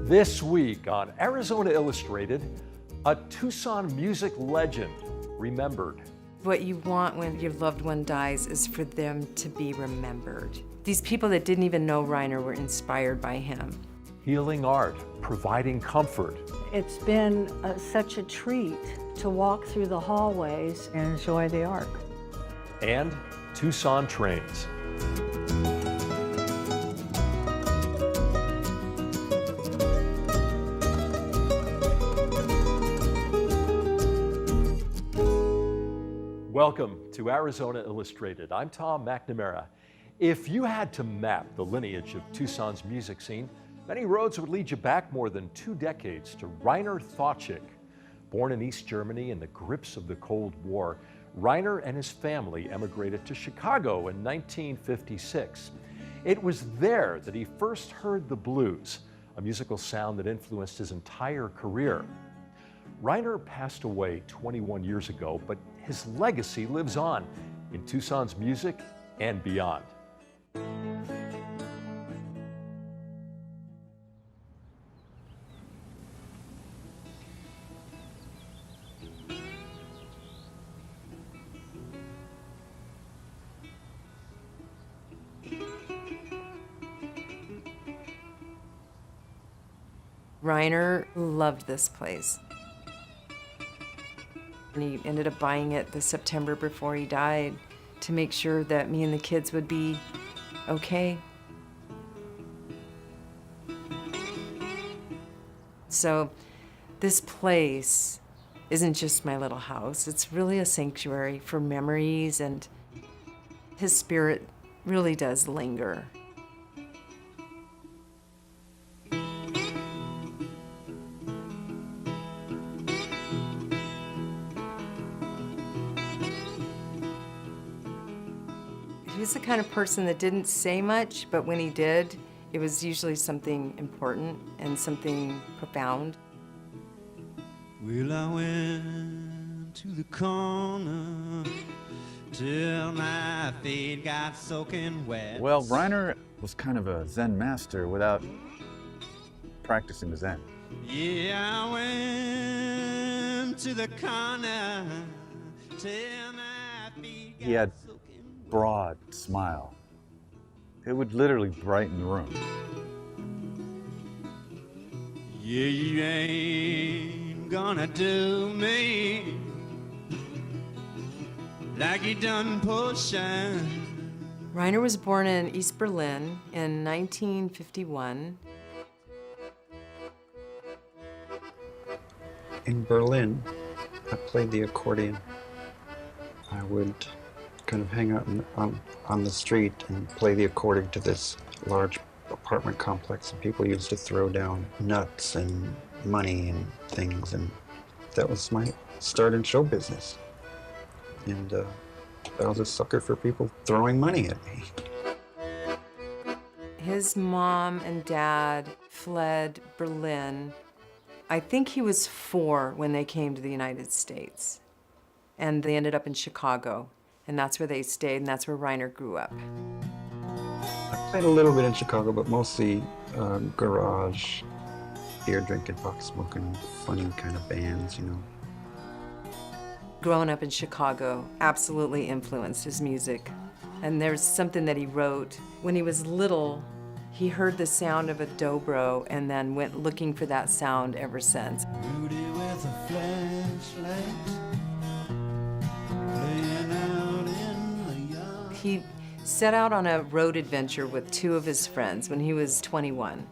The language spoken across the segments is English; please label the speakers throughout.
Speaker 1: This week on Arizona Illustrated, a Tucson music legend remembered.
Speaker 2: What you want when your loved one dies is for them to be remembered. These people that didn't even know Rainer were inspired by him.
Speaker 1: Healing art, providing comfort.
Speaker 3: It's been such a treat to walk through the hallways and enjoy the art.
Speaker 1: And Tucson trains. Welcome to Arizona Illustrated. I'm Tom McNamara. If you had to map the lineage of Tucson's music scene, many roads would lead you back more than 2 decades to Rainer Ptacek. Born in East Germany in the grips of the Cold War, Rainer and his family emigrated to Chicago in 1956. It was there that he first heard the blues, a musical sound that influenced his entire career. Rainer passed away 21 years ago, but his legacy lives on in Tucson's music and beyond.
Speaker 2: Rainer loved this place. And he ended up buying it the September before he died to make sure that me and the kids would be okay. So this place isn't just my little house. It's really a sanctuary for memories, and his spirit really does linger. He was the kind of person that didn't say much, but when he did, it was usually something important and something profound.
Speaker 4: Well, I went to the corner till my feet got soaking wet.
Speaker 5: Well, Rainer was kind of a Zen master without practicing the Zen.
Speaker 4: Yeah, I went to the corner till my feet got
Speaker 5: He had
Speaker 4: soaking wet.
Speaker 5: broad smile. It would literally brighten the room.
Speaker 4: Yeah, you ain't gonna do me like you done pushing.
Speaker 2: Rainer was born in East Berlin in 1951.
Speaker 6: In Berlin, I played the accordion. I would kind of hang out on the street and play the accordion to this large apartment complex, and people used to throw down nuts and money and things, and that was my start in show business. And I was a sucker for people throwing money at me.
Speaker 2: His mom and dad fled Berlin. I think he was 4 when they came to the United States, and they ended up in Chicago. And that's where they stayed, and that's where Rainer grew up.
Speaker 6: I played a little bit in Chicago, but mostly garage, beer drinking, pot smoking, funny kind of bands, you know.
Speaker 2: Growing up in Chicago absolutely influenced his music. And there's something that he wrote. When he was little, he heard the sound of a dobro and then went looking for that sound ever since.
Speaker 4: Rudy with a flashlight.
Speaker 2: He set out on a road adventure with 2 of his friends when he was 21.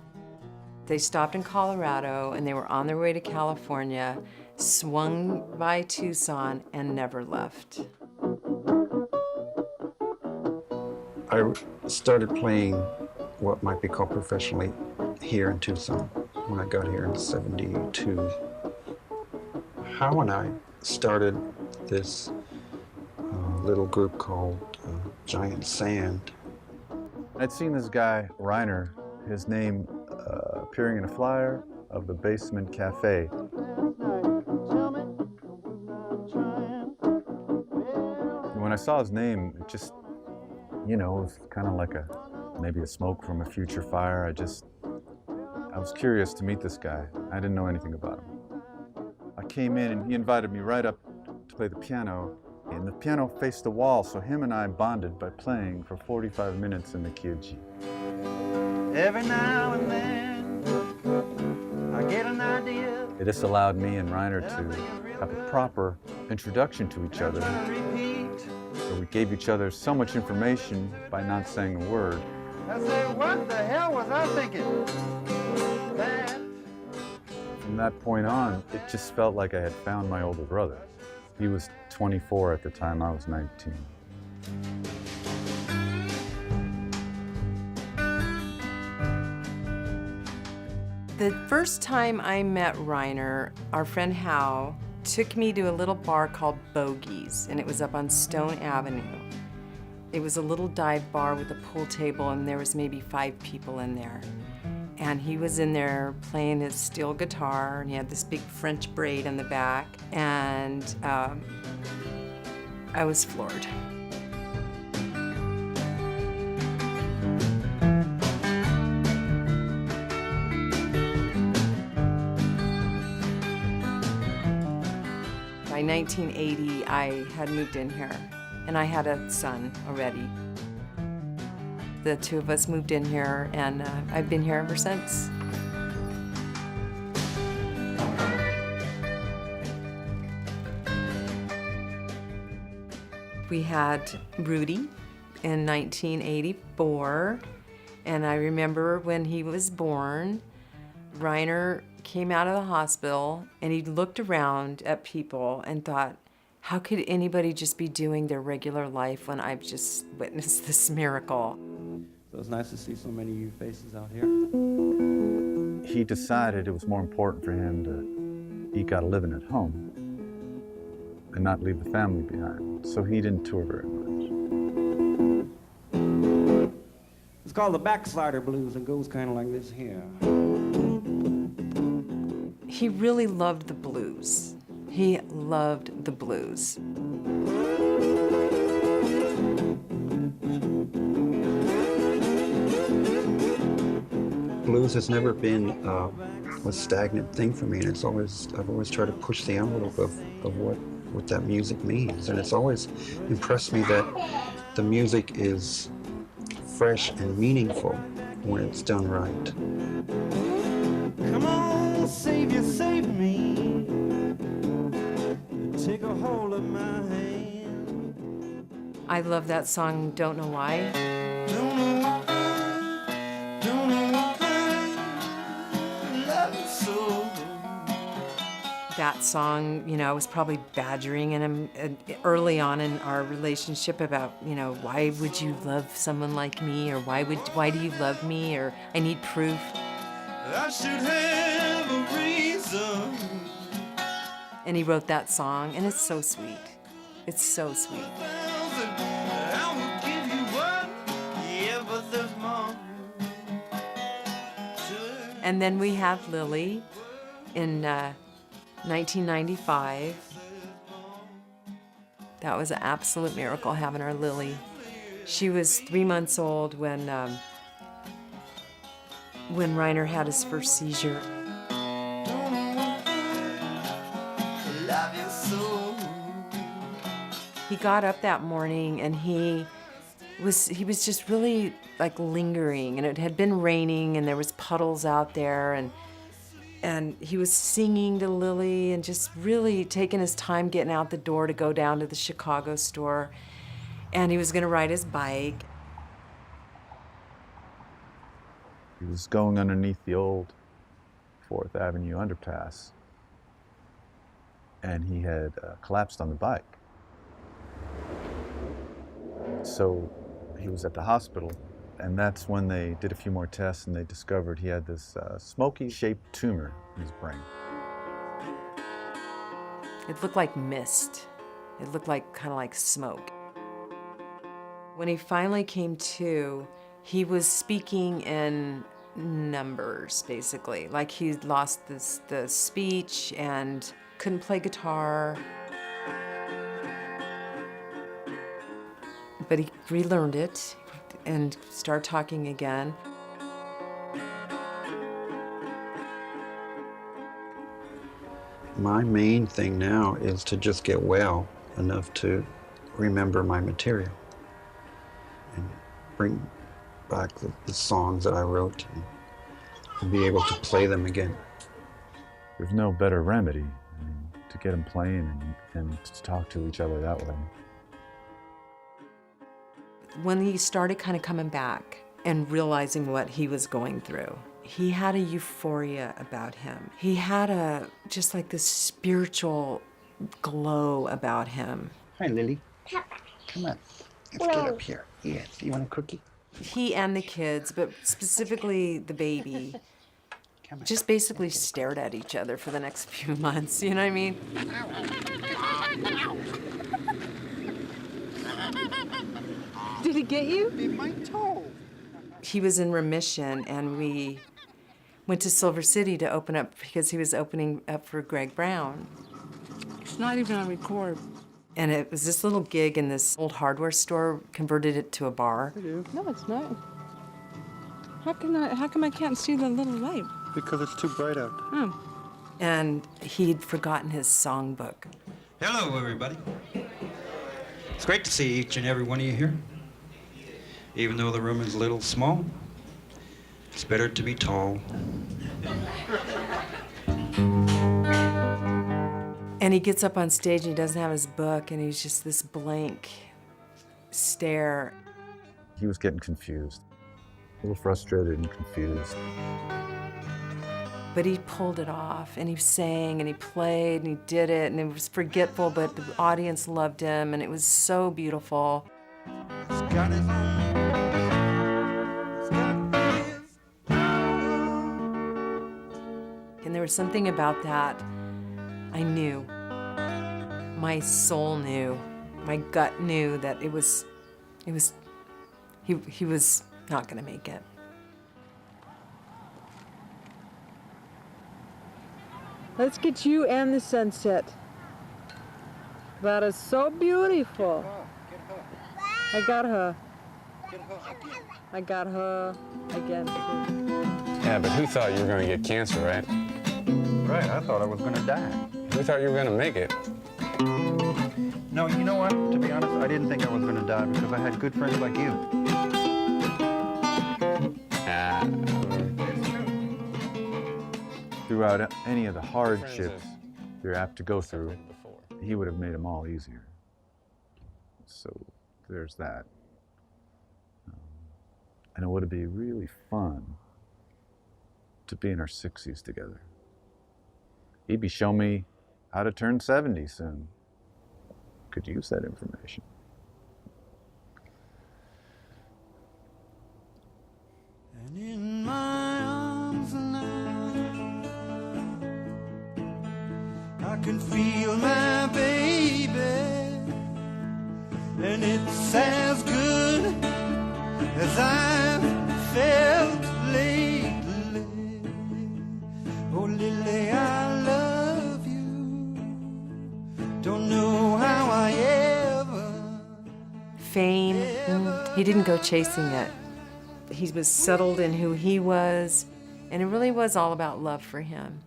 Speaker 2: They stopped in Colorado and they were on their way to California, swung by Tucson, and never left.
Speaker 6: I started playing what might be called professionally here in Tucson when I got here in '72. How and I started this little group called Giant Sand.
Speaker 5: I'd seen this guy, Rainer, his name appearing in a flyer of the Basement Cafe. When I saw his name, it just, you know, it was kind of like maybe a smoke from a future fire. I was curious to meet this guy. I didn't know anything about him. I came in and he invited me right up to play the piano, and the piano faced the wall, so him and I bonded by playing for 45 minutes in the key of G.
Speaker 4: Every now and then, I get an idea.
Speaker 5: This allowed me and Rainer to have a proper introduction to each other. So we gave each other so much information by not saying a word.
Speaker 4: I said, what the hell was I thinking? That.
Speaker 5: From that point on, it just felt like I had found my older brother. He was 24 at the time, I was 19.
Speaker 2: The first time I met Rainer, our friend Hal took me to a little bar called Bogey's, and it was up on Stone Avenue. It was a little dive bar with a pool table, and there was maybe 5 people in there. And he was in there playing his steel guitar, and he had this big French braid on the back, and I was floored. By 1980, I had moved in here, and I had a son already. The two of us moved in here, and I've been here ever since. We had Rudy in 1984, and I remember when he was born, Rainer came out of the hospital, and he looked around at people and thought, how could anybody just be doing their regular life when I've just witnessed this miracle?
Speaker 7: So it's nice to see so many of you faces out here.
Speaker 5: He decided it was more important for him to eke out a living at home and not leave the family behind. So he didn't tour very much.
Speaker 7: It's called the backslider blues and goes kind of like this here.
Speaker 2: He really loved the blues. He loved the blues.
Speaker 6: Blues has never been a stagnant thing for me, and I've always tried to push the envelope of what that music means, and it's always impressed me that the music is fresh and meaningful when it's done right.
Speaker 4: Come on, Savior, save me. Take a hold of my hand.
Speaker 2: I love that song, Don't Know Why.
Speaker 4: Don't know why, love you so.
Speaker 2: That song, you know, I was probably badgering him early on in our relationship about, you know, why would you love someone like me, or why do you love me, or I need proof.
Speaker 4: I should have a reason.
Speaker 2: And he wrote that song, and it's so sweet. It's so sweet.
Speaker 4: I will give you one, yeah, but there's more.
Speaker 2: And then we had Lily in 1995. That was an absolute miracle having our Lily. She was 3 months old when Rainer had his first seizure.
Speaker 4: Love you so.
Speaker 2: He got up that morning and he was just really like lingering, and it had been raining and there was puddles out there, and he was singing to Lily and just really taking his time getting out the door to go down to the Chicago store, and he was going to ride his bike.
Speaker 5: He was going underneath the old 4th Avenue underpass, and he had collapsed on the bike. So he was at the hospital, and that's when they did a few more tests and they discovered he had this smoky-shaped tumor in his brain.
Speaker 2: It looked like mist. It looked like kind of like smoke. When he finally came to, he was speaking in numbers, basically. Like he'd lost the speech and couldn't play guitar. But he relearned it and started talking again.
Speaker 6: My main thing now is to just get well enough to remember my material and bring back the songs that I wrote and be able to play them again.
Speaker 5: There's no better remedy to get them playing and to talk to each other that way.
Speaker 2: When he started kind of coming back and realizing what he was going through, he had a euphoria about him. He had just like this spiritual glow about him.
Speaker 6: Hi, Lily. Come on. Let's get up here. Yes. You want a cookie?
Speaker 2: He and the kids, but specifically the baby, just basically stared at each other for the next few months, you know what I mean?
Speaker 8: Did he get you?
Speaker 6: Be my toe.
Speaker 2: He was in remission, and we went to Silver City to open up because he was opening up for Greg Brown.
Speaker 8: It's not even on record.
Speaker 2: And it was this little gig in this old hardware store, converted it to a bar.
Speaker 8: No, it's not. How come I can't see the little light?
Speaker 6: Because it's too bright out.
Speaker 8: Oh.
Speaker 2: And he'd forgotten his songbook.
Speaker 9: Hello, everybody. It's great to see each and every one of you here. Even though the room is a little small, it's better to be tall.
Speaker 2: And he gets up on stage and he doesn't have his book, and he's just this blank stare.
Speaker 5: He was getting confused, a little frustrated and confused.
Speaker 2: But he pulled it off, and he sang, and he played, and he did it, and it was forgetful, but the audience loved him, and it was so beautiful. And there was something about that I knew. My soul knew, my gut knew that he was not gonna make it.
Speaker 8: Let's get you and the sunset. That is so beautiful. I got her. I got her again.
Speaker 10: Yeah, but who thought you were going to get cancer, right?
Speaker 6: Right, I thought I was going to die.
Speaker 10: Who thought you were going to make it?
Speaker 6: No, you know what? To be honest, I didn't think I was going to die because I had good friends like you.
Speaker 5: Throughout any of the hardships you're apt to go through, he would have made them all easier. So there's that. And it would be really fun to be in our 60s together. He'd be showing me how to turn 70 soon. Could use that information.
Speaker 4: And in my arms now, I can feel my baby, and it's as good as I've felt lately. Oh, Lily, I love you. Don't know how I ever.
Speaker 2: Fame, he didn't go chasing it. He was settled in who he was, and it really was all about love for him.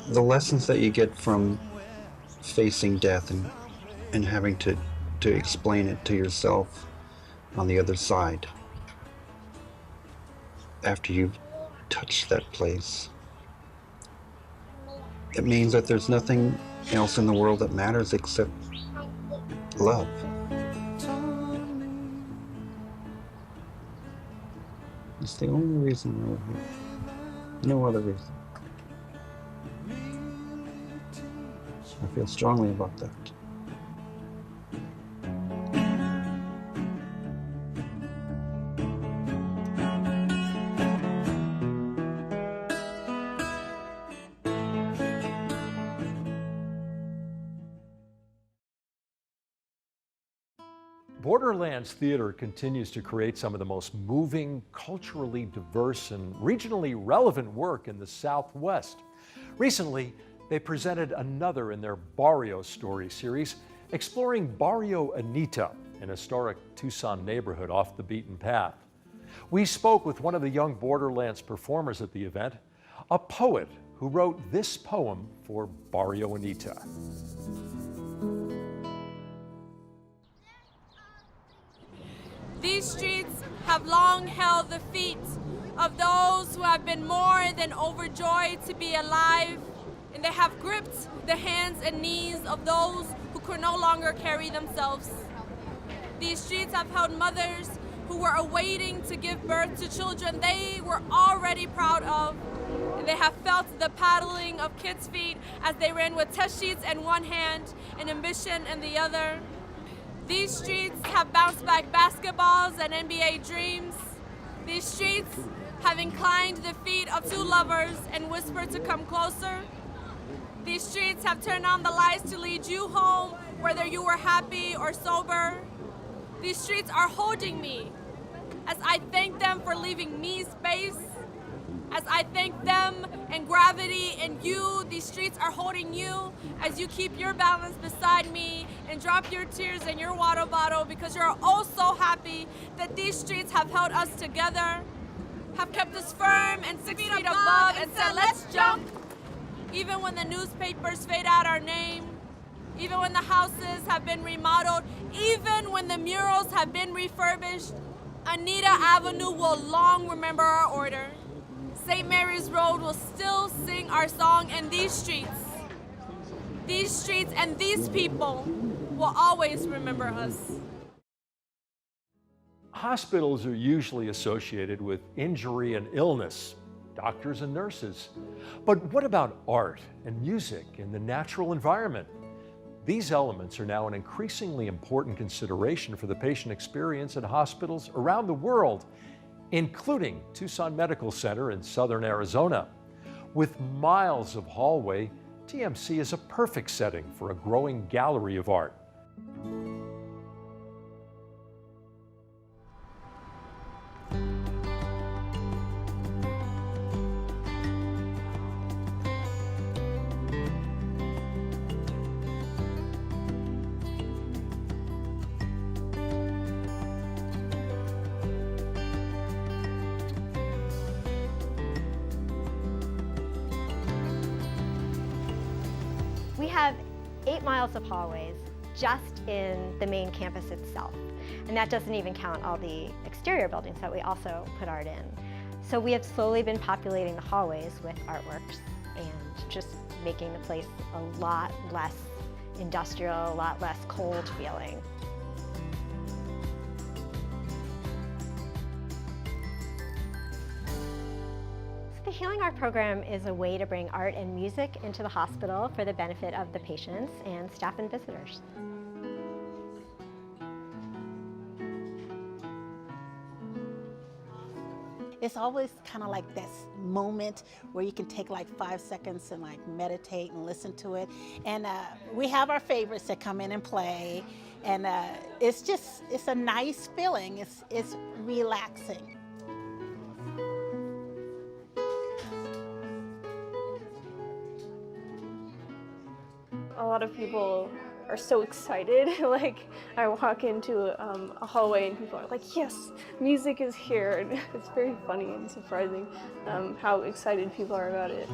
Speaker 6: The lessons that you get from facing death and having to explain it to yourself on the other side after you've touched that place. It means that there's nothing else in the world that matters except love. It's the only reason we're here. No other reason. I feel strongly about that.
Speaker 1: Borderlands Theater continues to create some of the most moving, culturally diverse, and regionally relevant work in the Southwest. Recently, they presented another in their Barrio story series, exploring Barrio Anita, an historic Tucson neighborhood off the beaten path. We spoke with one of the young Borderlands performers at the event, a poet who wrote this poem for Barrio Anita.
Speaker 11: These streets have long held the feet of those who have been more than overjoyed to be alive, and they have gripped the hands and knees of those who could no longer carry themselves. These streets have held mothers who were awaiting to give birth to children they were already proud of. And they have felt the paddling of kids' feet as they ran with test sheets in one hand and ambition in the other. These streets have bounced back basketballs and NBA dreams. These streets have inclined the feet of two lovers and whispered to come closer. These streets have turned on the lights to lead you home, whether you were happy or sober. These streets are holding me as I thank them for leaving me space. As I thank them and gravity and you, these streets are holding you as you keep your balance beside me and drop your tears in your water bottle because you're all so happy that these streets have held us together, have kept us firm and 6 feet above and said, let's jump. Even when the newspapers fade out our name, even when the houses have been remodeled, even when the murals have been refurbished, Anita Avenue will long remember our order. St. Mary's Road will still sing our song, and these streets and these people will always remember us.
Speaker 1: Hospitals are usually associated with injury and illness, doctors and nurses. But what about art and music and the natural environment? These elements are now an increasingly important consideration for the patient experience at hospitals around the world, including Tucson Medical Center in southern Arizona. With miles of hallway, TMC is a perfect setting for a growing gallery of art.
Speaker 12: We have 8 miles of hallways just in the main campus itself. And that doesn't even count all the exterior buildings that we also put art in. So we have slowly been populating the hallways with artworks and just making the place a lot less industrial, a lot less cold feeling. The Healing Art Program is a way to bring art and music into the hospital for the benefit of the patients and staff and visitors.
Speaker 13: It's always kind of like this moment where you can take like 5 seconds and like meditate and listen to it. And we have our favorites that come in and play. And it's a nice feeling. It's relaxing.
Speaker 14: A lot of people are so excited. Like, I walk into a hallway and people are like, yes, music is here. And it's very funny and surprising how excited people are about it.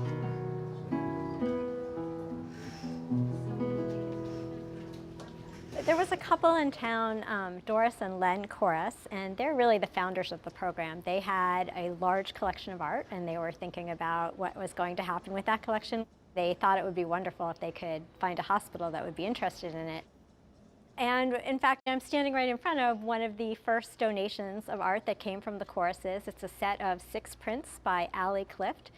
Speaker 12: There was a couple in town, Doris and Len Corus, and they're really the founders of the program. They had a large collection of art, and they were thinking about what was going to happen with that collection. They thought it would be wonderful if they could find a hospital that would be interested in it. And in fact, I'm standing right in front of one of the first donations of art that came from the Coruses. It's a set of 6 prints by Allie Clift.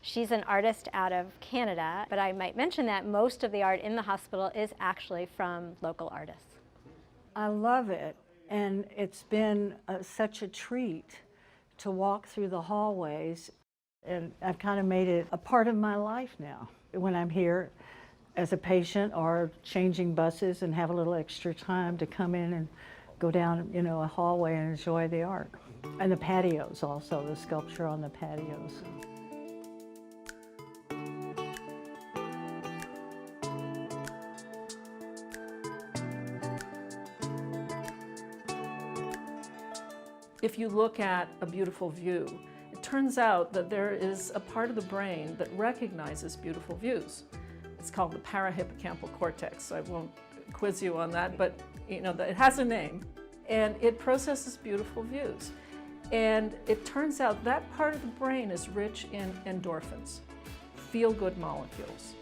Speaker 12: She's an artist out of Canada, but I might mention that most of the art in the hospital is actually from local artists.
Speaker 3: I love it, and it's been such a treat to walk through the hallways, and I've kind of made it a part of my life now. When I'm here as a patient or changing buses and have a little extra time to come in and go down, a hallway and enjoy the art. And the patios also, the sculpture on the patios.
Speaker 15: If you look at a beautiful view, it turns out that there is a part of the brain that recognizes beautiful views. It's called the Parahippocampal Cortex. I won't quiz you on that, but you know, it has a name. And it processes beautiful views. And it turns out that part of the brain is rich in endorphins, feel-good molecules.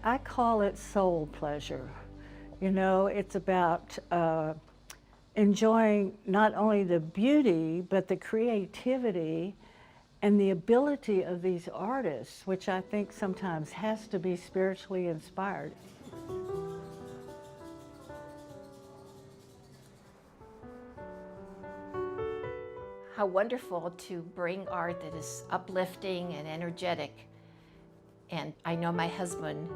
Speaker 3: I call it soul pleasure. You know, it's about enjoying not only the beauty, but the creativity and the ability of these artists, which I think sometimes has to be spiritually inspired.
Speaker 16: How wonderful to bring art that is uplifting and energetic. And I know my husband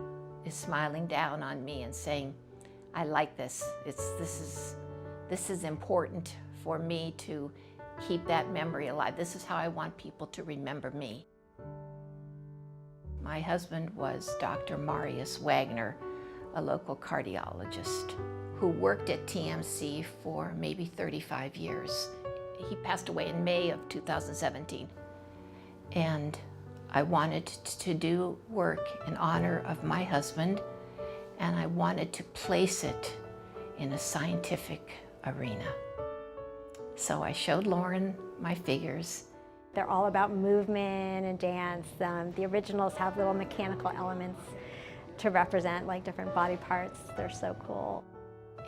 Speaker 16: is smiling down on me and saying, I like this. This is important for me to keep that memory alive. This is how I want people to remember me. My husband was Dr. Marius Wagner, a local cardiologist who worked at TMC for maybe 35 years. He passed away in May of 2017. And I wanted to do work in honor of my husband, and I wanted to place it in a scientific arena. So I showed Lauren my figures.
Speaker 12: They're all about movement and dance. The originals have little mechanical elements to represent like different body parts. They're so cool.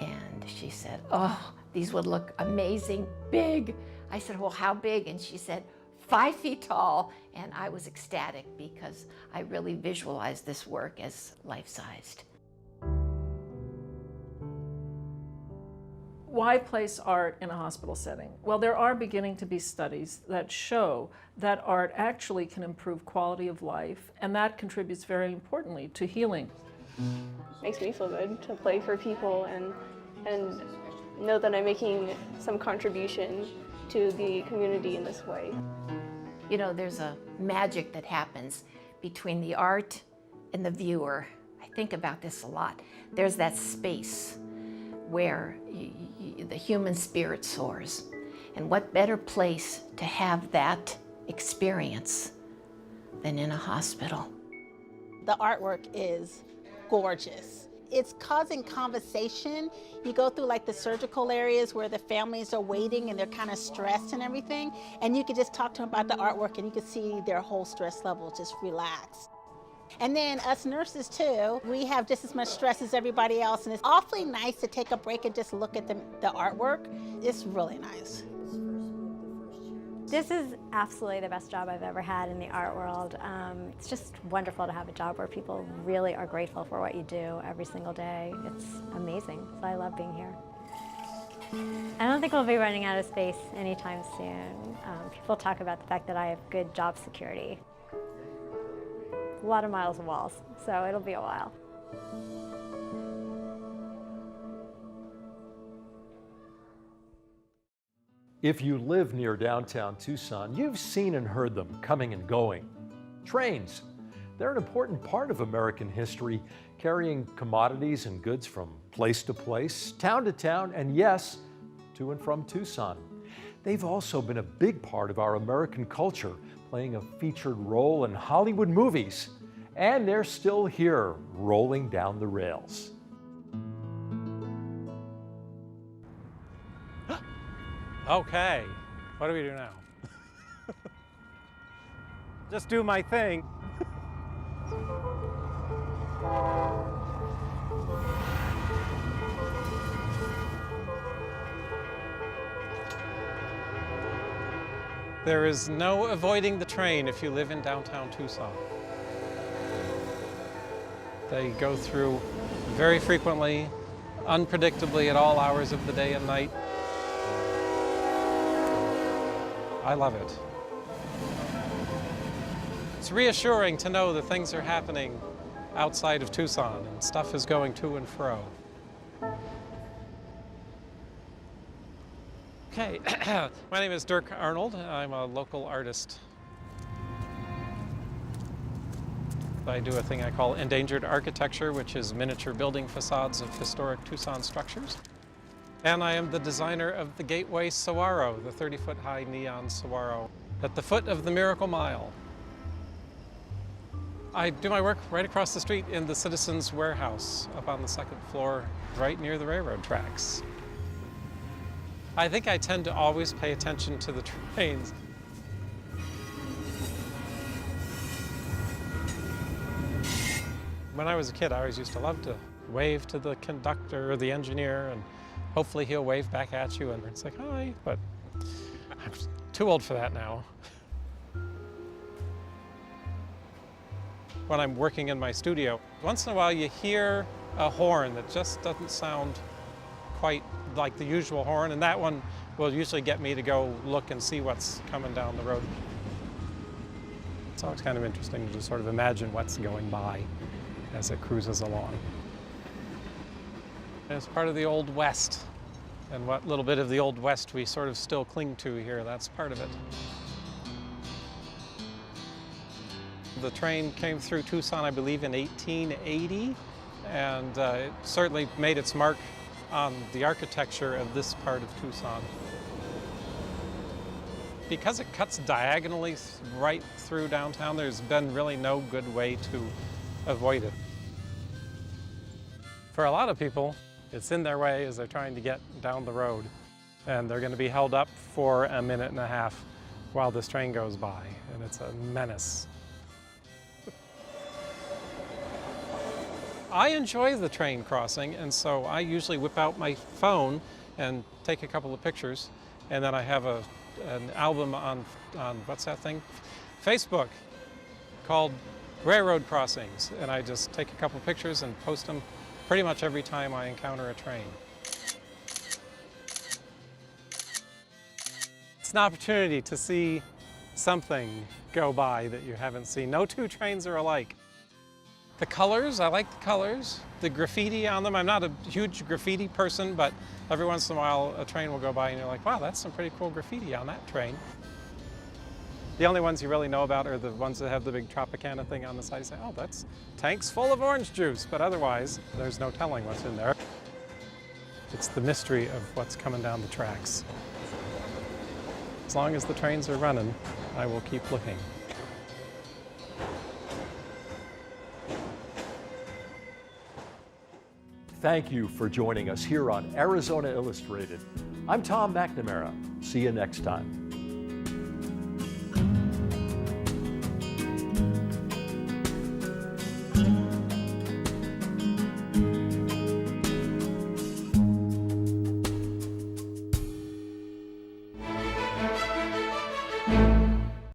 Speaker 16: And she said, oh, these would look amazing, big. I said, well, how big? And she said, 5 feet tall. And I was ecstatic because I really visualized this work as life-sized.
Speaker 15: Why place art in a hospital setting? Well, there are beginning to be studies that show that art actually can improve quality of life, and that contributes very importantly to healing.
Speaker 14: Makes me feel good to play for people and know that I'm making some contribution to the community in this way.
Speaker 16: You know, there's a magic that happens between the art and the viewer. I think about this a lot. There's that space where the human spirit soars. And what better place to have that experience than in a hospital?
Speaker 13: The artwork is gorgeous. It's causing conversation. You go through like the surgical areas where the families are waiting and they're kind of stressed and everything, and you could just talk to them about the artwork and you could see their whole stress level just relax. And then us nurses too, we have just as much stress as everybody else, and it's awfully nice to take a break and just look at the artwork. It's really nice.
Speaker 12: This is absolutely the best job I've ever had in the art world. It's just wonderful to have a job where people really are grateful for what you do every single day. It's amazing, so I love being here. I don't think we'll be running out of space anytime soon. People talk about the fact that I have good job security. A lot of miles of walls, so it'll be a while.
Speaker 1: If you live near downtown Tucson, you've seen and heard them coming and going. Trains. They're an important part of American history, carrying commodities and goods from place to place, town to town, and yes, to and from Tucson. They've also been a big part of our American culture, playing a featured role in Hollywood movies. And they're still here, rolling down the rails.
Speaker 17: Okay, what do we do now? Just do my thing. There is no avoiding the train if you live in downtown Tucson. They go through very frequently, unpredictably at all hours of the day and night. I love it. It's reassuring to know that things are happening outside of Tucson and stuff is going to and fro. Okay, my name is Dirk Arnold. I'm a local artist. I do a thing I call Endangered Architecture, which is miniature building facades of historic Tucson structures. And I am the designer of the Gateway Saguaro, the 30-foot-high neon saguaro at the foot of the Miracle Mile. I do my work right across the street in the Citizens Warehouse up on the second floor, right near the railroad tracks. I think I tend to always pay attention to the trains. When I was a kid, I always used to love to wave to the conductor or the engineer, and hopefully he'll wave back at you, and it's like, hi, but I'm too old for that now. When I'm working in my studio, once in a while you hear a horn that just doesn't sound quite like the usual horn, and that one will usually get me to go look and see what's coming down the road. It's always kind of interesting to sort of imagine what's going by as it cruises along. It's part of the Old West, and what little bit of the Old West we sort of still cling to here, that's part of it. The train came through Tucson, I believe, in 1880, and it certainly made its mark on the architecture of this part of Tucson. Because it cuts diagonally right through downtown, there's been really no good way to avoid it. For a lot of people, it's in their way as they're trying to get down the road, and they're going to be held up for a minute and a half while this train goes by, and it's a menace. I enjoy the train crossing, and so I usually whip out my phone and take a couple of pictures, and then I have an album on what's that thing? Facebook, called Railroad Crossings, and I just take a couple of pictures and post them pretty much every time I encounter a train. It's an opportunity to see something go by that you haven't seen. No two trains are alike. The colors, I like the colors. The graffiti on them, I'm not a huge graffiti person, but every once in a while a train will go by and you're like, wow, that's some pretty cool graffiti on that train. The only ones you really know about are the ones that have the big Tropicana thing on the side. You say, oh, that's tanks full of orange juice, but otherwise there's no telling what's in there. It's the mystery of what's coming down the tracks. As long as the trains are running, I will keep looking.
Speaker 1: Thank you for joining us here on Arizona Illustrated. I'm Tom McNamara. See you next time.